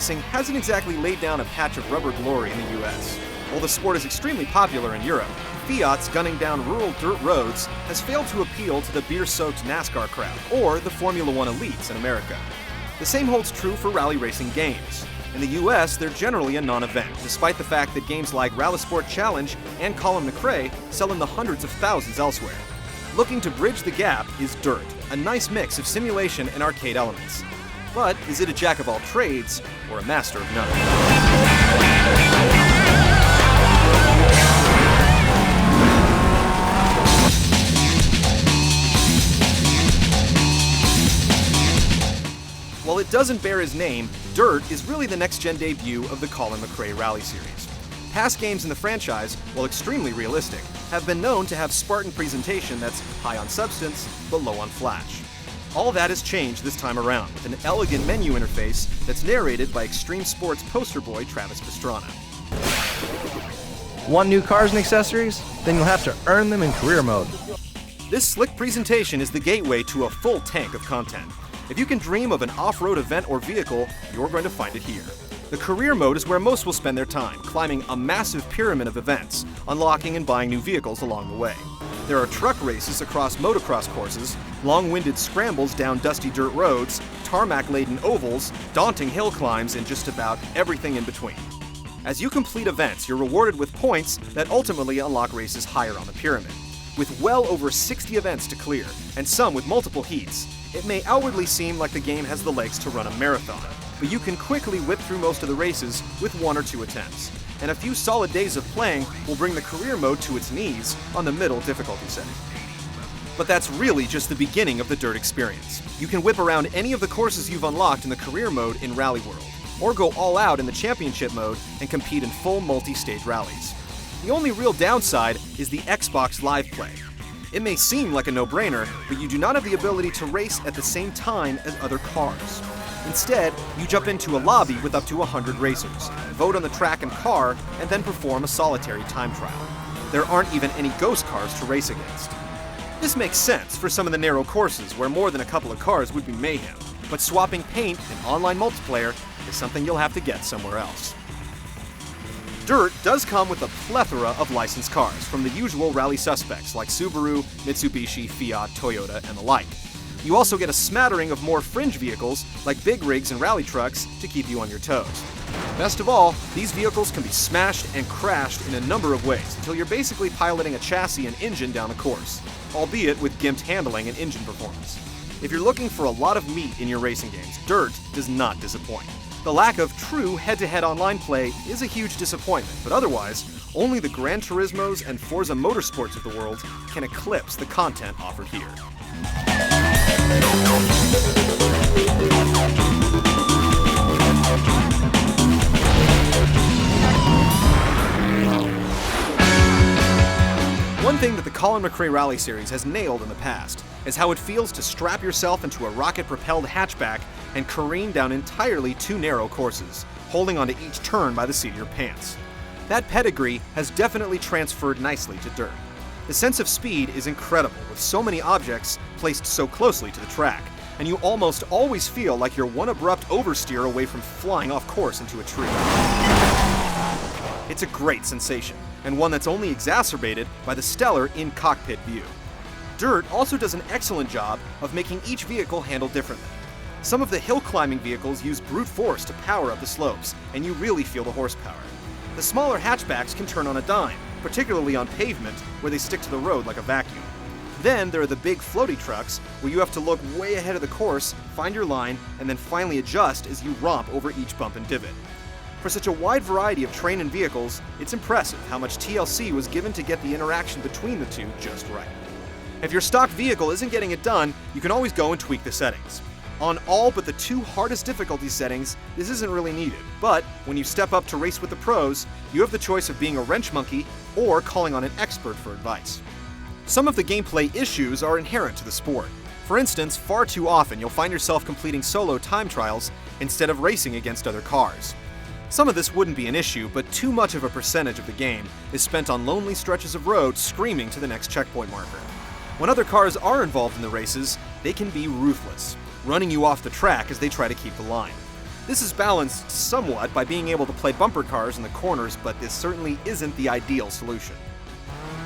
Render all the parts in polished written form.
racing hasn't exactly laid down a patch of rubber glory in the US. While the sport is extremely popular in Europe, Fiat's gunning down rural dirt roads has failed to appeal to the beer-soaked NASCAR crowd or the Formula One elites in America. The same holds true for rally racing games. In the US, they're generally a non-event, despite the fact that games like Rally Sport Challenge and Colin McRae sell in the hundreds of thousands elsewhere. Looking to bridge the gap is Dirt, a nice mix of simulation and arcade elements. But is it a jack of all trades or a master of none? While it doesn't bear his name, Dirt is really the next-gen debut of the Colin McRae Rally series. Past games in the franchise, while extremely realistic, have been known to have Spartan presentation that's high on substance, but low on flash. All that has changed this time around, with an elegant menu interface that's narrated by Extreme Sports poster boy Travis Pastrana. Want new cars and accessories? Then you'll have to earn them in career mode. This slick presentation is the gateway to a full tank of content. If you can dream of an off-road event or vehicle, you're going to find it here. The career mode is where most will spend their time, climbing a massive pyramid of events, unlocking and buying new vehicles along the way. There are truck races across motocross courses, long-winded scrambles down dusty dirt roads, tarmac-laden ovals, daunting hill climbs, and just about everything in between. As you complete events, you're rewarded with points that ultimately unlock races higher on the pyramid. With well over 60 events to clear, and some with multiple heats, it may outwardly seem like the game has the legs to run a marathon, but you can quickly whip through most of the races with 1 or 2 attempts. And a few solid days of playing will bring the career mode to its knees on the middle difficulty setting. But that's really just the beginning of the Dirt experience. You can whip around any of the courses you've unlocked in the career mode in Rally World, or go all out in the championship mode and compete in full multi-stage rallies. The only real downside is the Xbox Live Play. It may seem like a no-brainer, but you do not have the ability to race at the same time as other cars. Instead, you jump into a lobby with up to 100 racers, vote on the track and car, and then perform a solitary time trial. There aren't even any ghost cars to race against. This makes sense for some of the narrow courses where more than a couple of cars would be mayhem, but swapping paint and online multiplayer is something you'll have to get somewhere else. Dirt does come with a plethora of licensed cars from the usual rally suspects like Subaru, Mitsubishi, Fiat, Toyota, and the like. You also get a smattering of more fringe vehicles like big rigs and rally trucks to keep you on your toes. Best of all, these vehicles can be smashed and crashed in a number of ways until you're basically piloting a chassis and engine down the course, albeit with gimped handling and engine performance. If you're looking for a lot of meat in your racing games, Dirt does not disappoint. The lack of true head-to-head online play is a huge disappointment, but otherwise, only the Gran Turismos and Forza Motorsports of the world can eclipse the content offered here. One thing that the Colin McRae Rally series has nailed in the past is how it feels to strap yourself into a rocket-propelled hatchback and careen down entirely too narrow courses, holding onto each turn by the seat of your pants. That pedigree has definitely transferred nicely to Dirt. The sense of speed is incredible, with so many objects placed so closely to the track, and you almost always feel like you're one abrupt oversteer away from flying off course into a tree. It's a great sensation, and one that's only exacerbated by the stellar in-cockpit view. Dirt also does an excellent job of making each vehicle handle differently. Some of the hill-climbing vehicles use brute force to power up the slopes, and you really feel the horsepower. The smaller hatchbacks can turn on a dime, particularly on pavement, where they stick to the road like a vacuum. Then there are the big floaty trucks, where you have to look way ahead of the course, find your line, and then finally adjust as you romp over each bump and divot. For such a wide variety of terrain and vehicles, it's impressive how much TLC was given to get the interaction between the two just right. If your stock vehicle isn't getting it done, you can always go and tweak the settings. On all but the 2 hardest difficulty settings, this isn't really needed, but when you step up to race with the pros, you have the choice of being a wrench monkey or calling on an expert for advice. Some of the gameplay issues are inherent to the sport. For instance, far too often you'll find yourself completing solo time trials instead of racing against other cars. Some of this wouldn't be an issue, but too much of a percentage of the game is spent on lonely stretches of road screaming to the next checkpoint marker. When other cars are involved in the races, they can be ruthless, running you off the track as they try to keep the line. This is balanced somewhat by being able to play bumper cars in the corners, but this certainly isn't the ideal solution.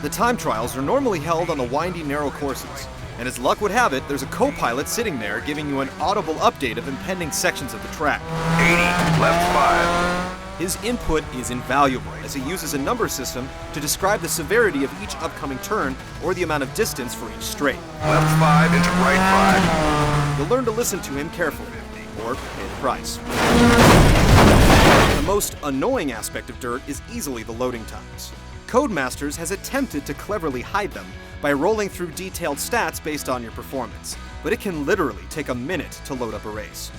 The time trials are normally held on the windy, narrow courses, and as luck would have it, there's a co-pilot sitting there giving you an audible update of impending sections of the track. 80, left 5. His input is invaluable, as he uses a number system to describe the severity of each upcoming turn or the amount of distance for each straight. Left 5 into right 5. You'll learn to listen to him carefully, or pay the price. The most annoying aspect of Dirt is easily the loading times. Codemasters has attempted to cleverly hide them by rolling through detailed stats based on your performance, but it can literally take a minute to load up a race.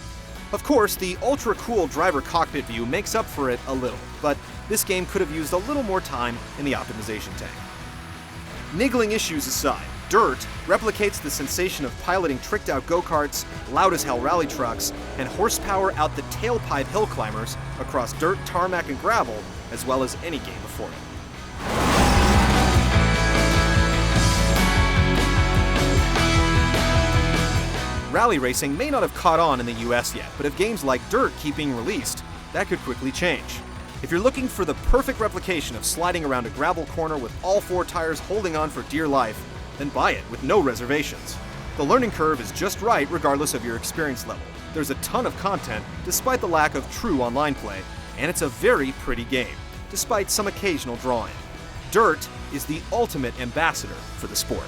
Of course, the ultra-cool driver cockpit view makes up for it a little, but this game could have used a little more time in the optimization tank. Niggling issues aside, Dirt replicates the sensation of piloting tricked-out go-karts, loud-as-hell rally trucks, and horsepower-out the tailpipe hill climbers across dirt, tarmac, and gravel, as well as any game before it. Rally racing may not have caught on in the US yet, but if games like Dirt keep being released, that could quickly change. If you're looking for the perfect replication of sliding around a gravel corner with all 4 tires holding on for dear life, then buy it with no reservations. The learning curve is just right regardless of your experience level. There's a ton of content despite the lack of true online play, and it's a very pretty game, despite some occasional drawing. Dirt is the ultimate ambassador for the sport.